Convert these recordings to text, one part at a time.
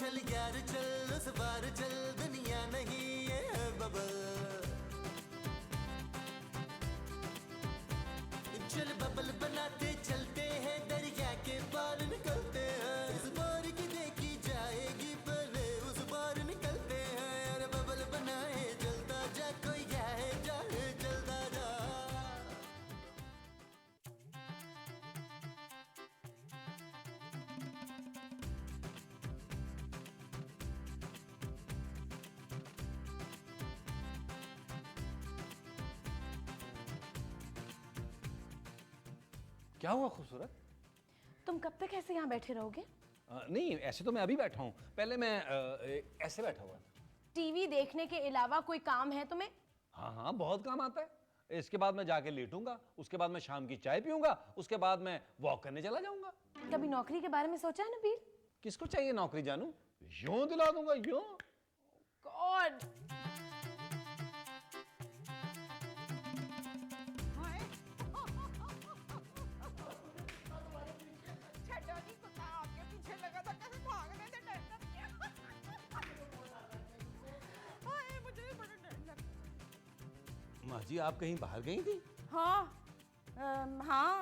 चल यार चल, उस बार चल, दुनिया नहीं ये बबल। चल बबल बनाते चलते हैं, दरिया के पार निकलते हैं। इस बार की देखी जाएगी पहले उस बार निकलते हैं। अरे बबल बनाए चलता जा, कोई आए जाए चलता जा। क्या हुआ खूबसूरत? तुम कब तक ऐसे यहाँ बैठे रहोगे? नहीं, ऐसे तो मैं अभी बैठा हूँ। पहले मैं ऐसे बैठा हुआ था। टीवी देखने के अलावा कोई काम है तुम्हें? हाँ हाँ, बहुत काम आता है। इसके बाद मैं जाके लेटूंगा, उसके बाद मैं शाम की चाय पीऊंगा, उसके बाद मैं वॉक करने चला जाऊंगा। कभी नौकरी के बारे में सोचा है नबील? किसको चाहिए नौकरी जानू? यूं दिला दूंगा, यूं। गॉड! माँ जी, आप कहीं बाहर गई थी? हाँ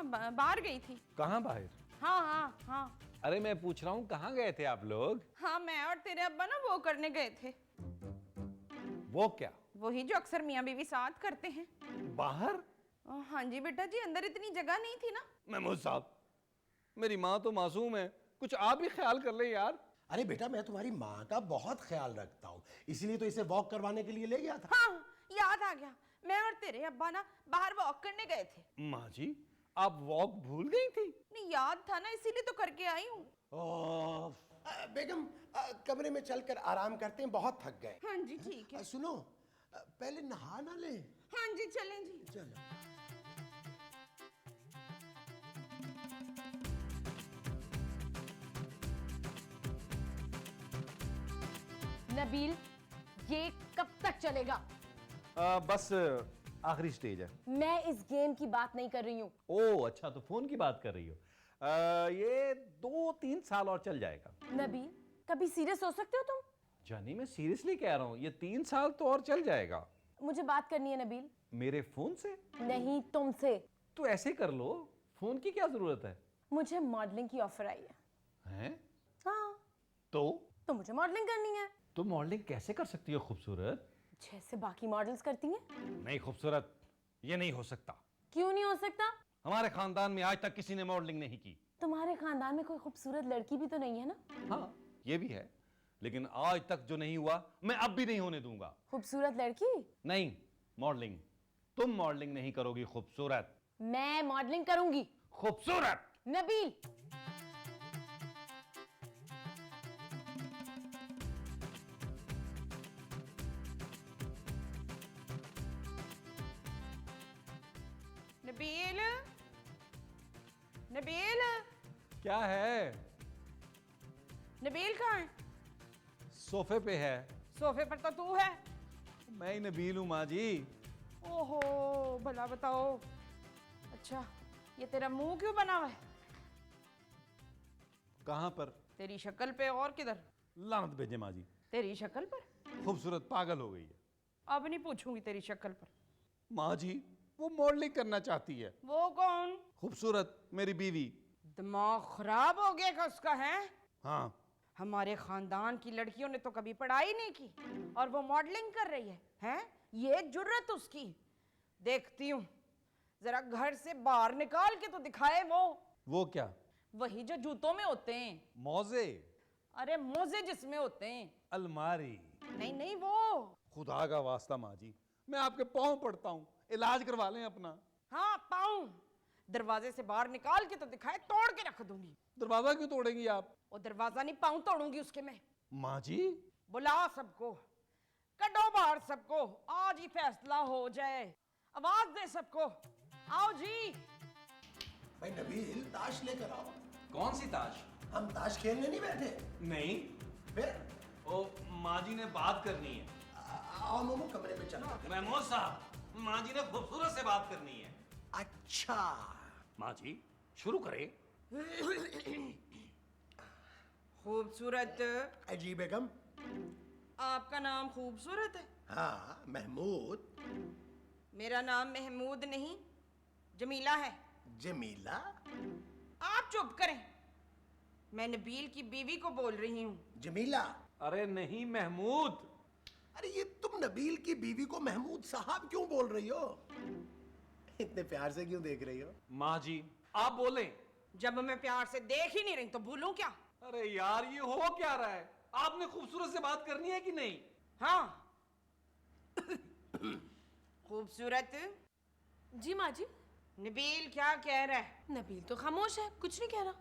बाहर गई थी। कहाँ बाहर? हाँ। अरे मैं पूछ रहा हूँ कहाँ गए थे आप लोग? हाँ, मैं और तेरे अब्बा ना वो करने गए थे। वो क्या? वही जो अक्सर मियाँ बीवी साथ करते हैं। बाहर? हाँ जी बेटा जी, अंदर इतनी जगह नहीं थी ना। महमूद साहब, मेरी माँ तो मासूम है, कुछ आप भी ख्याल कर ले यार। अरे बेटा, मैं तुम्हारी माँ का बहुत ख्याल रखता हूँ, इसलिए तो इसे वॉक करवाने के लिए ले गया था। हाँ, याद आ गया। मैं और तेरे अब्बा ना बाहर वॉक करने गए थे। माँ जी, आप वॉक भूल गई थी? नहीं, याद था ना, इसीलिए तो करके आई हूँ। बेगम, कमरे में चलकर आराम करते हैं, बहुत थक गए। हाँ जी ठीक है। सुनो, पहले नहा ना ले। हाँ जी चलें जी। चलो। नबील, ये कब तक चलेगा? बस आखिरी स्टेज है। मैं इस गेम की बात नहीं कर रही हूँ। ओह अच्छा, तो फोन की बात कर रही हो। ये 2-3 साल और चल जाएगा। नबील, कभी सीरियस हो सकते हो तुम? जानी, मैं सीरियसली कह रहा हूँ, ये 3 साल तो और चल जाएगा। मुझे बात करनी है नबील। मेरे फोन से? नहीं, तुमसे। तो ऐसे कर लो, फोन की क्या जरूरत है? मुझे मॉडलिंग की ऑफर आई है। हैं? हाँ। तो मुझे मॉडलिंग करनी है। तुम मॉडलिंग कैसे कर सकती हो खूबसूरत? जैसे बाकी मॉडल्स करती हैं। नहीं खूबसूरत, ये नहीं हो सकता। क्यों नहीं हो सकता? हमारे खानदान में आज तक किसी ने मॉडलिंग नहीं की। तुम्हारे खानदान में कोई खूबसूरत लड़की भी तो नहीं है ना? हाँ, ये भी है, लेकिन आज तक जो नहीं हुआ मैं अब भी नहीं होने दूंगा। खूबसूरत लड़की? नहीं, मॉडलिंग। तुम मॉडलिंग नहीं करोगी खूबसूरत। मैं मॉडलिंग करूंगी। खूबसूरत नबील, नबील, नबील, क्या है? नबील कहाँ है? सोफे पे है। सोफे पर तो तू है। मैं ही नबील हूं माँ जी। ओहो, भला बताओ। अच्छा, ये तेरा मुंह क्यों बना हुआ है? कहां पर? तेरी शक्ल पे। और किधर? लानत भेजे माँ जी। तेरी शक्ल पर? खूबसूरत पागल हो गई है। अब नहीं पूछूंगी तेरी शक्ल पर। माँ जी, वो मॉडलिंग करना चाहती है। वो कौन? खूबसूरत, मेरी बीवी। दिमाग खराब हो गया क्या उसका? है? हाँ। हमारे खानदान की लड़कियों ने तो कभी पढ़ाई नहीं की और वो मॉडलिंग कर रही है। हैं? ये जुर्रत उसकी। देखती हूँ, जरा घर से बाहर निकाल के तो दिखाए वो क्या? वही जो जूतों में होते हैं। मौजे? अरे मोजे जिसमें होते हैं। अलमारी? नहीं नहीं, वो। खुदा का वास्ता माँ जी, मैं आपके पाँव पड़ता हूँ, इलाज करवा लें अपना। हाँ, पाऊं। दरवाजे से बाहर निकाल के तो दिखाए, तोड़ के रख दूंगी। दरवाजा क्यों तोड़ेंगी आप? वो दरवाजा नहीं, पाऊं तोड़ूंगी उसके मैं। माँ जी, बुला सबको, कटो बाहर सबको, आज ही फैसला हो जाए। आवाज दे सबको, आओ जी। भाई नबील, ताश लेकर आओ। कौन सी ताश? हम ताश खेलने नहीं बैठे। नहीं। फिर? ओ, माँ जी ने बात करनी है। आओ मोमो, कमरे में चलो। महमूद साहब, माँ जी ने खूबसूरत से बात करनी है। अच्छा। माँ जी, शुरू करें। खूबसूरत, जी बेगम। आपका नाम खूबसूरत है? हाँ, महमूद। मेरा नाम महमूद नहीं, जमीला है। जमीला? आप चुप करें, मैं नबील की बीवी को बोल रही हूँ। जमीला? अरे नहीं महमूद। अरे ये तुम नबील की बीवी को महमूद साहब क्यों बोल रही हो? इतने प्यार से क्यों देख रही हो? माँ जी आप बोले। जब मैं प्यार से देख ही नहीं रही तो भूलूं क्या? अरे यार ये हो क्या रहा है? आपने खूबसूरत से बात करनी है कि नहीं? हाँ। खूबसूरत। जी माँ जी। नबील क्या कह रहा है? नबील तो खामोश है, कुछ नहीं कह रहा।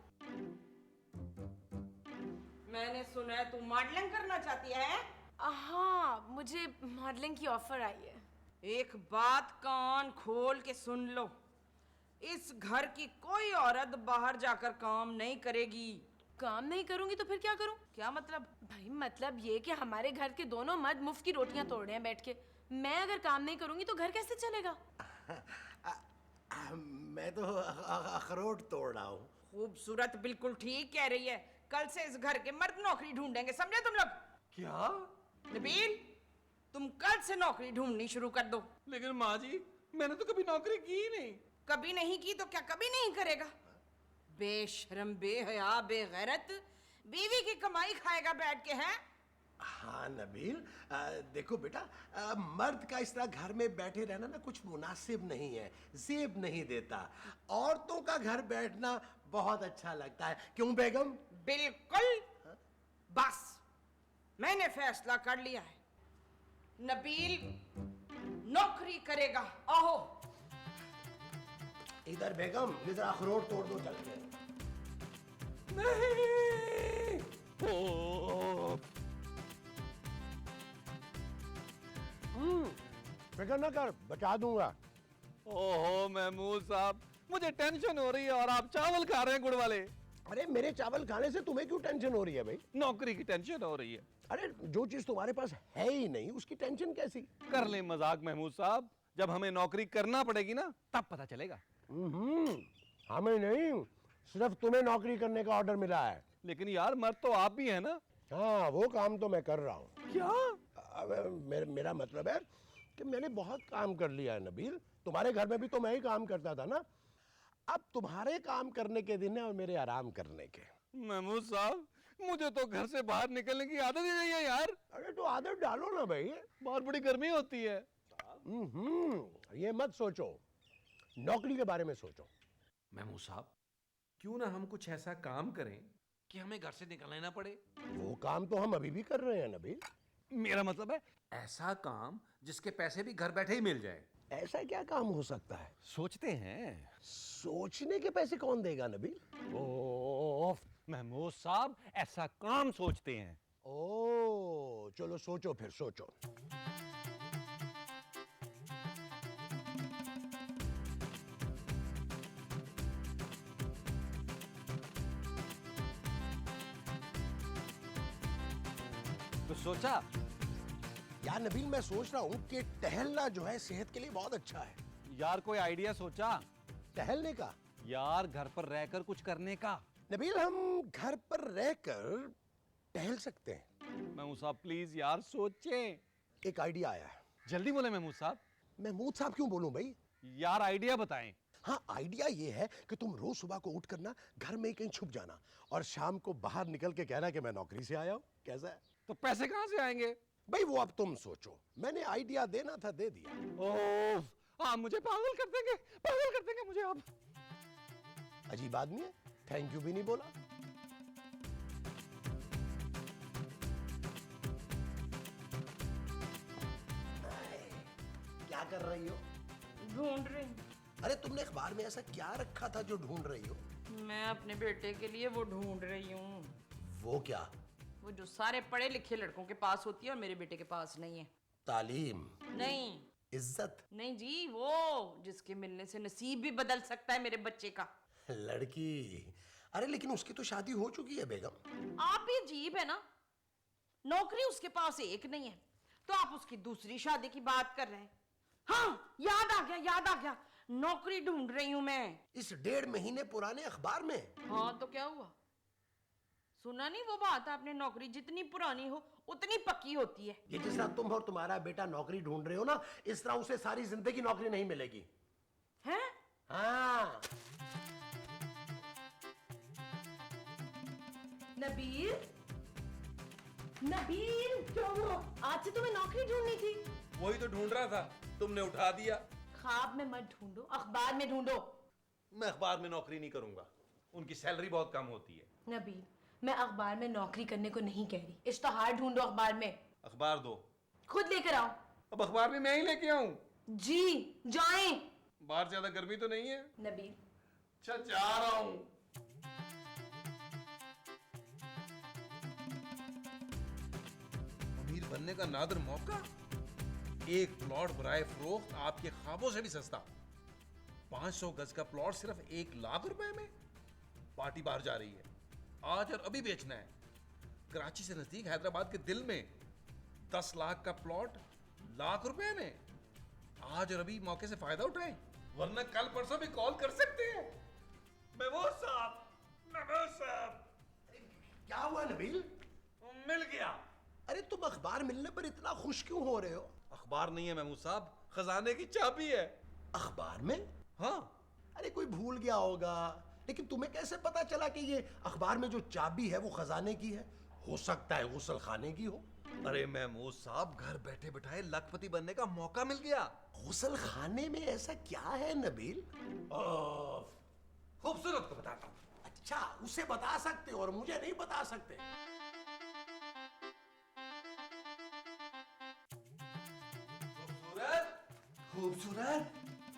मैंने सुना है तू मॉडलिंग करना चाहती है। हाँ, मुझे मॉडलिंग की ऑफर आई है। एक बात कान खोल के सुन लो, इस घर की कोई औरत बाहर जाकर काम नहीं करेगी। काम नहीं करूंगी तो फिर क्या करूं? क्या मतलब? भाई मतलब ये कि हमारे घर के दोनों मर्द मुफ्त की रोटियां तोड़ रहे हैं बैठ के। मैं अगर काम नहीं करूंगी तो घर कैसे चलेगा? मैं तो अखरोट तोड़ रहा हूँ। खूबसूरत बिल्कुल ठीक कह रही है। कल से इस घर के मर्द नौकरी ढूंढेंगे, समझे तुम लोग? क्या? नबील तुम कल से नौकरी ढूंढनी शुरू कर दो। लेकिन माँ जी मैंने तो कभी नौकरी की ही नहीं। कभी नहीं की तो क्या कभी नहीं करेगा? बेशरम, बेहया, बेगैरत, बीवी की कमाई खाएगा बैठ के, हैं? हाँ नबील, देखो बेटा, मर्द का इस तरह घर में बैठे रहना ना कुछ मुनासिब नहीं है, जेब नहीं देता। औरतों का घर बैठना बहुत अच्छा लगता है, क्यों बेगम? बिल्कुल। बस मैंने फैसला कर लिया है, नबील नौकरी करेगा। आओ इधर बेगम, इधर अखरोट तोड़ दो चल के। नहीं। ओ, फिक्र न कर, बचा दूंगा। ओहो महमूद साहब मुझे टेंशन हो रही है और आप चावल खा रहे हैं गुड़ वाले। अरे मेरे चावल खाने से तुम्हें क्यों टेंशन हो रही है भाई? नौकरी की टेंशन हो रही है। अरे जो चीज तुम्हारे पास है ही नहीं उसकी टेंशन कैसी? कर ले मजाक महमूद साहब, जब हमें नौकरी करना पड़ेगी ना तब पता चलेगा। हमें नहीं, सिर्फ तुम्हें नौकरी करने का ऑर्डर मिला है। लेकिन यार मर्द तो आप भी है ना। हाँ वो काम तो मैं कर रहा हूँ। क्या? मेरा मतलब है कि मैंने बहुत काम कर लिया है नबील। तुम्हारे घर में भी तो मैं ही काम करता था ना। अब तुम्हारे काम करने के दिन है और मेरे आराम करने के। महमूद साहब मुझे तो घर से बाहर निकलने की आदत ही नहीं है यार। अरे तो आदत डालो ना भाई। बहुत बड़ी गर्मी होती है। ये मत सोचो, नौकरी के बारे में सोचो। महमूद साहब क्यों ना हम कुछ ऐसा काम करें कि हमें घर से निकलना ना पड़े। वो काम तो हम अभी भी कर रहे हैं नबील। मेरा मतलब है ऐसा काम जिसके पैसे भी घर बैठे ही मिल जाए। ऐसा क्या काम हो सकता है? सोचते हैं। सोचने के पैसे कौन देगा नबील? ओह महमूद साहब ऐसा काम सोचते हैं। ओ चलो सोचो, फिर सोचो। तो सोचा यार नबील, मैं सोच रहा हूँ कि टहलना जो है सेहत के लिए बहुत अच्छा है। यार कोई आइडिया सोचा? टहलने का? यार घर पर रहकर कुछ करने का। नबील हम घर पर रहकर टहल सकते हैं। महमूद साहब प्लीज यार सोचें। एक आइडिया आया है। जल्दी बोले महमूद साहब। महमूद साहब क्यों बोलूं भाई? यार आइडिया बताएं। हाँ आइडिया ये है कि तुम रोज सुबह को उठ कर ना घर में ही कहीं छुप जाना और शाम को बाहर निकल के कहना कि मैं नौकरी से आया हूँ। कैसा है? तो पैसे कहाँ से आएंगे? भाई वो अब तुम सोचो, मैंने आइडिया देना था दे दिया। ओह आप मुझे पागल कर देंगे मुझे आप। अजीब आदमी है, थैंक यू भी नहीं बोला। क्या कर रही हो? ढूंढ रही हूँ। अरे तुमने अखबार में ऐसा क्या रखा था जो ढूंढ रही हो? मैं अपने बेटे के लिए वो ढूंढ रही हूँ। वो क्या? वो जो सारे पढ़े लिखे लड़कों के पास होती है और मेरे बेटे के पास नहीं है। तालीम? नहीं। इज्जत? नहीं जी, वो जिसके मिलने से नसीब भी बदल सकता है मेरे बच्चे का। लड़की? अरे लेकिन उसकी तो शादी हो चुकी है बेगम। आप भी अजीब है ना, नौकरी उसके पास एक नहीं है तो आप उसकी दूसरी शादी की बात कर रहे हैं। हाँ याद आ गया, नौकरी ढूंढ रही हूं मैं। इस 1.5 महीने पुराने अखबार में? हाँ तो क्या हुआ, सुना नहीं वो बात, आपने नौकरी जितनी पुरानी हो उतनी पक्की होती है। ये जिस तरह तुम और तुम्हारा बेटा नौकरी ढूंढ रहे हो ना, इस तरह उसे सारी जिंदगी नौकरी नहीं मिलेगी। हैं? हाँ। नबील, नबील, क्या हुआ? आज से तुम्हें नौकरी ढूंढनी थी। वही तो ढूंढ रहा था, तुमने उठा दिया। ख्वाब में मत ढूंढो, अखबार में ढूंढो। मैं अखबार में नौकरी नहीं करूंगा, उनकी सैलरी बहुत कम होती है। नबील, मैं अखबार में नौकरी करने को नहीं कह रही, इश्तहार ढूंढो अखबार में। अखबार दो। खुद लेकर आओ। अब अखबार भी मैं ही लेके आऊं? जी, जाएं। बाहर ज्यादा गर्मी तो नहीं है? नबील, अच्छा, जा रहा हूं। अमीर बनने का नादिर मौका, एक प्लॉट बराए फरोख्त आपके ख्वाबों से भी सस्ता। 500 गज का प्लॉट सिर्फ 1 लाख रुपए में। पार्टी बाहर जा रही है, आज और अभी बेचना है। कराची से नजदीक हैदराबाद के दिल में 10 लाख का प्लॉट लाख रुपए में। आज और अभी मौके से फायदा उठाएं, वरना कल परसों भी कॉल कर सकते हैं। महमूद साहब, महमूद साहब। क्या हुआ नबील? मिल गया। अरे तुम अखबार मिलने पर इतना खुश क्यों हो रहे हो? अखबार नहीं है महमूद साहब, खजाने की चाबी है। अखबार में? हाँ। अरे कोई भूल गया होगा। लेकिन तुम्हें कैसे पता चला कि ये अखबार में जो चाबी है वो खजाने की है? हो सकता है गुसल खाने की हो। अरे महमूद साहब, घर बैठे बिठाए लखपति बनने का मौका मिल गया। गुसल खाने में ऐसा क्या है नबील? खूबसूरत को बताता हूँ। अच्छा, उसे बता सकते हो और मुझे नहीं बता सकते? खूबसूरत, खूबसूरत।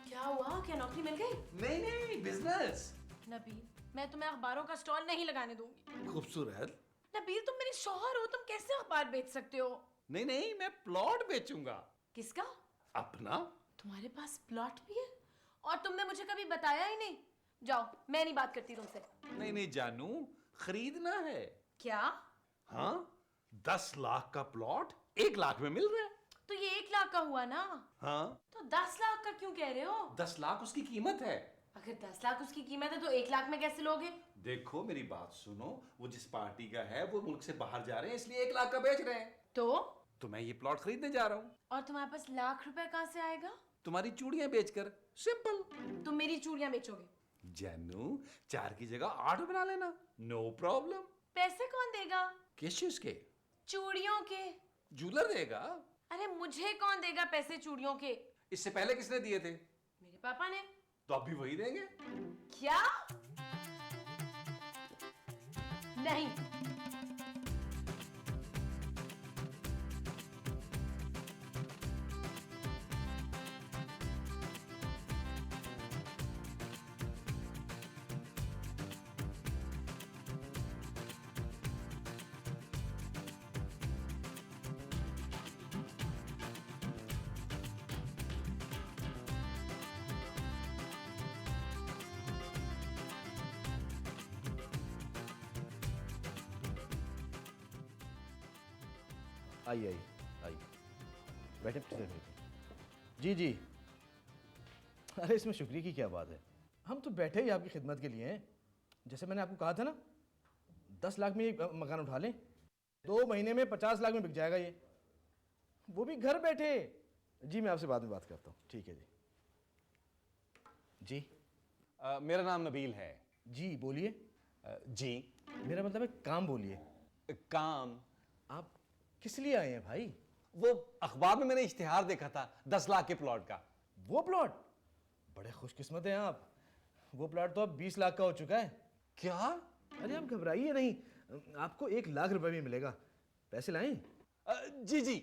क्या हुआ? क्या नौकरी मिल गई? नहीं नहीं, बिजनेस। नबील, मैं तुम्हें अखबारों का स्टॉल नहीं लगाने दूंगी। खूबसूरत। नबील, तुम मेरी शौहर हो, तुम कैसे अखबार बेच सकते हो? नहीं नहीं, मैं प्लॉट बेचूंगा। किसका? अपना। तुम्हारे पास प्लॉट भी है और तुमने मुझे कभी बताया ही नहीं। जाओ, मैं नहीं बात करती तुमसे। नहीं नहीं जानू, खरीदना है। क्या? हाँ, 10 लाख का प्लॉट 1 लाख में मिल रहा है। तो ये 1 लाख का हुआ ना? हाँ। तो 10 लाख का क्यों कह रहे हो? 10 लाख उसकी कीमत है। अगर 10 लाख उसकी कीमत है तो 1 लाख में कैसे लोगे? देखो मेरी बात सुनो, वो जिस पार्टी का है वो मुल्क से बाहर जा रहे हैं, इसलिए 1 लाख का बेच रहे हैं। तो मैं ये प्लॉट खरीदने जा रहा हूँ। और तुम्हारे पास लाख रुपए कहाँ से आएगा? तुम्हारी चूड़ियां बेचकर। सिंपल। तुम मेरी चूड़ियां बेचोगे? जानू, 4 की जगह 8 बना लेना, नो प्रॉब्लम। पैसे कौन देगा? किस चीज के? चूड़ियों के। जूलर देगा। अरे मुझे कौन देगा पैसे चूड़ियों के? इससे पहले किसने दिए थे? मेरे पापा ने। तो अब भी वही देंगे। क्या? नहीं। आइए आइए आइए, बैठे बैठे। जी जी, अरे इसमें शुक्रिया की क्या बात है, हम तो बैठे ही आपकी खिदमत के लिए हैं। जैसे मैंने आपको कहा था ना, 10 लाख में ये मकान उठा लें, 2 महीने में 50 लाख में बिक जाएगा ये, वो भी घर बैठे। जी मैं आपसे बाद में बात करता हूँ। ठीक है जी। जी मेरा नाम नबील है। जी बोलिए। जी। मेरा मतलब है काम बोलिए। काम? आप किस लिए आए हैं भाई? वो अखबार में मैंने इश्तिहार देखा था 10 लाख के प्लॉट का। वो प्लॉट? बड़े खुशकिस्मत हैं आप, वो प्लॉट तो अब 20 लाख का हो चुका है। क्या? अरे आप घबराइए नहीं, आपको 1 लाख रुपए भी मिलेगा। पैसे लाएं? जी जी,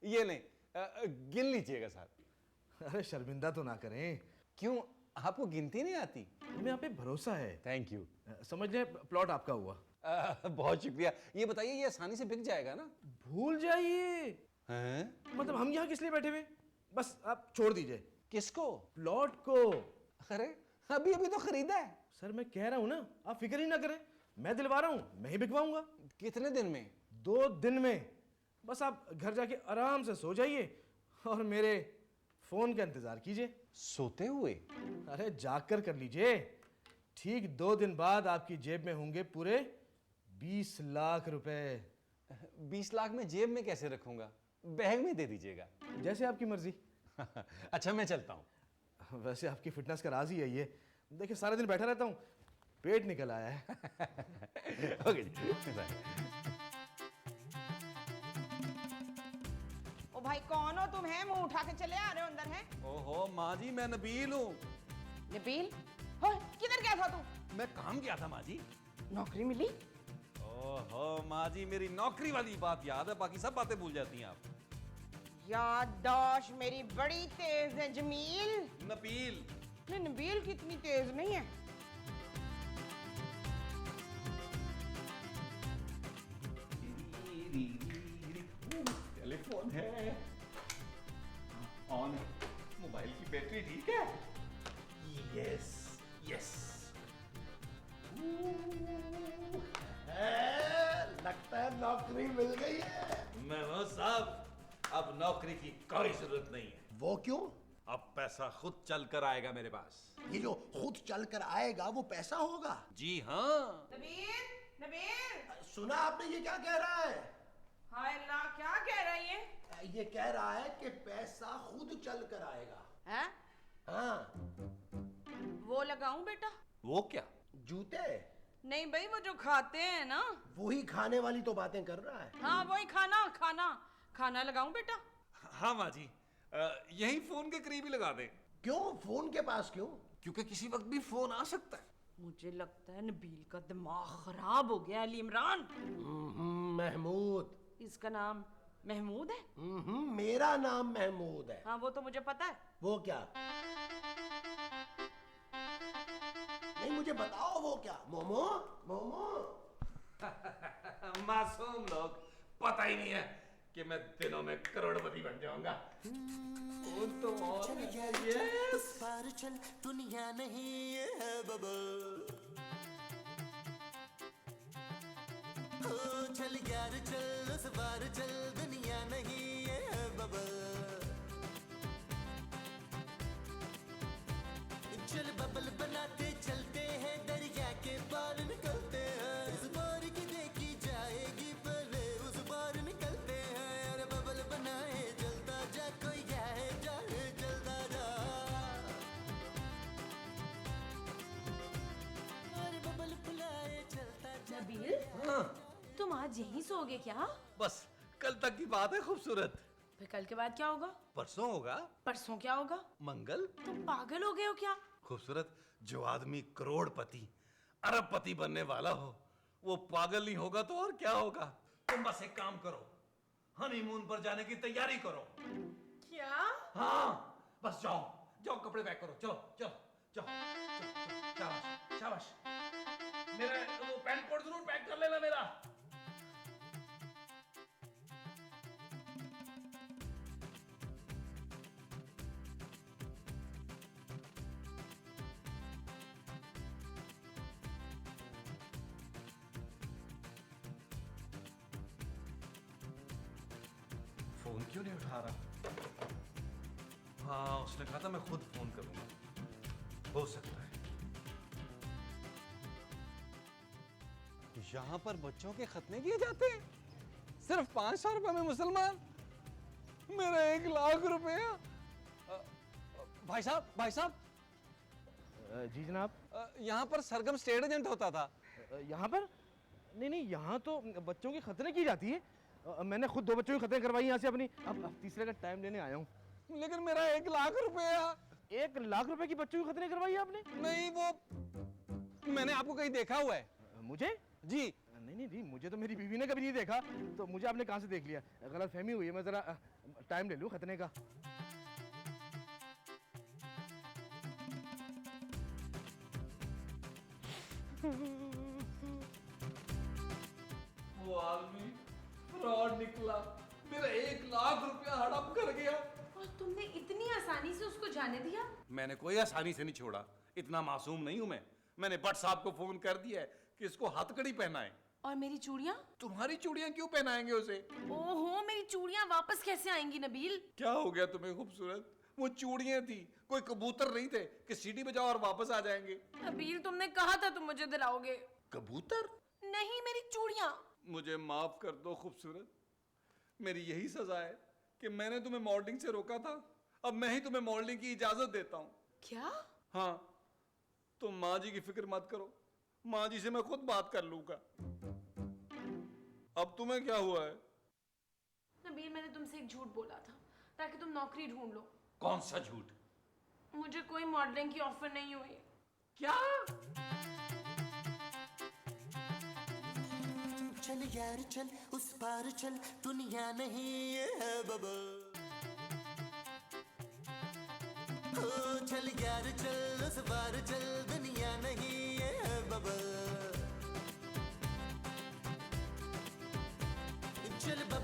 ये लें, गिन लीजिएगा साहब। अरे शर्मिंदा तो ना करें। क्यों, आपको गिनती नहीं आती? हमें आप पे भरोसा है। Thank you. समझ लें प्लॉट आपका हुआ। बहुत शुक्रिया। ये बताइए, ये आसानी से बिक जाएगा ना? भूल जाइए, हैं? मतलब हम यहाँ किस लिए बैठे हुए, बस आप छोड़ दीजिए। किसको? प्लॉट को। अरे अभी अभी तो खरीदा है। सर मैं कह रहा हूँ ना, आप फिक्र ही ना करें, मैं दिलवा रहा हूँ, मैं ही बिकवाऊंगा। कितने दिन में? 2 दिन में। बस आप घर जाके आराम से सो जाइए और मेरे फोन का इंतजार कीजिए। सोते हुए? अरे जाग कर लीजिए। ठीक 2 दिन बाद आपकी जेब में होंगे पूरे 20 लाख रुपए। 20 लाख में जेब में कैसे रखूंगा? बैग में दे दीजिएगा। जैसे आपकी मर्जी। अच्छा मैं चलता हूँ। वैसे आपकी फिटनेस का राज ही है ये। देखिए सारा दिन बैठा रहता हूँ, पेट निकल आया है। ओके जी बाय। ओ भाई कौन हो तुम? है मुंह उठा के चले आ रहे हो अंदर? है ओहो माँ जी, मैं नबील हूँ। नबील? हो, किधर गया था तू? मैं काम गया था माँ जी। नौकरी मिली? ओहो माँ जी, मेरी नौकरी वाली बात याद है, बाकी सब बातें भूल जाती हैं आप। याददाश्त मेरी बड़ी तेज है जमील। नबील। नहीं, नबील कितनी तेज नहीं है। टेलीफोन है ऑन, मोबाइल की बैटरी ठीक है। Yes yes. लगता है नौकरी मिल गई है। मेहमान साहब, अब नौकरी की कोई जरूरत नहीं है। वो क्यों? अब पैसा खुद चल कर आएगा मेरे पास। ये जो खुद चल कर आएगा वो पैसा होगा? जी हाँ। नबील, नबील। सुना आपने ये क्या कह रहा है? हाय अल्लाह, क्या कह रहा है ये? ये कह रहा है कि पैसा खुद चल कर आएगा। हैं? हाँ। वो लगाऊं बेटा? वो क्या? जूते? नहीं भाई, वो जो खाते हैं ना। वही खाने वाली तो बातें कर रहा है। हाँ वही खाना, खाना खाना लगाऊं बेटा? हाँ माँ जी, यही फोन के करीब ही लगा दे। क्यों? फोन के पास क्यों? क्योंकि किसी वक्त भी फोन आ सकता है। मुझे लगता है नबील का दिमाग खराब हो गया। अली इमरान। महमूद। इसका नाम महमूद है? मेरा नाम महमूद है। हाँ वो तो मुझे पता है। वो क्या? नहीं मुझे बताओ वो क्या? मोमो? मोमो? मासूम लोग, पता ही नहीं है कि मैं दिनों में करोड़पति बन जाऊंगा। तो चल यार चल, उस पार चल, दुनिया नहीं ये है बबल। ओ चल यार चल, उस पार चल, दुनिया नहीं ये है बबल। चल बबल बनाते चलते हैं, दरिया के पार निकलते हैं। इस बार की देखी जाएगी पहले उस बार निकलते हैं। अरे बबल बनाए जलता जा, कोई जाए जाए जलता जा। अरे बबल बुलाए चलता जा। नबील, तुम आज यहीं सोओगे क्या? बस कल तक की बात है खूबसूरत। फिर कल के बाद क्या होगा? परसों होगा परसों क्या होगा? मंगल। तुम पागल हो गए हो क्या? खूबसूरत, जो आदमी करोड़पति अरबपति बनने वाला हो वो पागल नहीं होगा तो और क्या होगा। तुम बस एक काम करो, हनीमून पर जाने की तैयारी करो। क्या? हाँ बस जाओ जाओ, कपड़े पैक करो, चलो चलो चलो चलो, शाबाश शाबाश। मेरा वो पैंट कोट जरूर पैक कर लेना मेरा। फोन क्यों नहीं उठा रहा? हाँ उसने कहा था मैं खुद फोन करूंगा, हो सकता है। यहाँ पर बच्चों के खतने किए जाते हैं, सिर्फ 500 रुपए में मुसलमान। मेरा 1 लाख रुपया। भाई साहब जी जनाब। यहाँ पर सरगम स्टेट एजेंट होता था। यहाँ पर? नहीं, यहाँ तो बच्चों की खतरे की जाती है। मैंने खुद 2 बच्चों की खतरे करवाई यहाँ से अपनी। अब तीसरे का टाइम लेने आया हूँ। लेकिन मेरा 1 लाख रुपया। 1 लाख रुपए की बच्चों की खतरे करवाई आपने? नहीं, वो मैंने आपको कहीं देखा हुआ है। मुझे? जी। नहीं, मुझे तो मेरी बीवी ने कभी नहीं देखा, तो मुझे आपने कहाँ से देख लिया? गलत फहमी हुई है। मैं जरा टाइम ले लूँ खतने का। वो आदमी फ्रॉड निकला, मेरा 1 लाख रुपया हड़प कर गया। और तुमने इतनी आसानी से उसको जाने दिया? मैंने कोई आसानी से नहीं छोड़ा, इतना मासूम नहीं हूं मैं। मैंने भट्ट साहब को फोन कर दिया है कि इसको हथकड़ी पहनाए। और मेरी चूड़ियां? तुम्हारी चूड़ियां क्यों पहनाएंगे उसे? ओहो, मेरी चूड़ियां वापस कैसे आएंगी नबील? क्या हो गया तुम्हें खूबसूरत? वो चूड़ियां थी, कोई कबूतर नहीं थे कि सीटी बजाओ और वापस आ जाएंगे। नबील तुमने कहा था तुम मुझे दिलाओगे। कबूतर? नहीं, मेरी चूड़ियां। मुझे माफ कर दो खूबसूरत, मेरी यही सजा है कि मैंने तुम्हें मॉडलिंग से रोका था। अब मैं ही तुम्हें मॉडलिंग की इजाजत देता हूँ। क्या? हाँ, तुम माँ जी की फिक्र मत करो, माँ जी से मैं खुद बात कर लूंगा। अब तुम्हें क्या हुआ है? नबील, मैंने तुमसे एक झूठ बोला था ताकि तुम नौकरी ढूंढ लो। कौन सा झूठ? मुझे कोई मॉडलिंग की ऑफर नहीं हुई। क्या? चल यार चल उस पार चल, दुनिया नहीं ये है बबल। ओ चल यार चल उस पार चल, दुनिया नहीं ये है बबल। चल बबल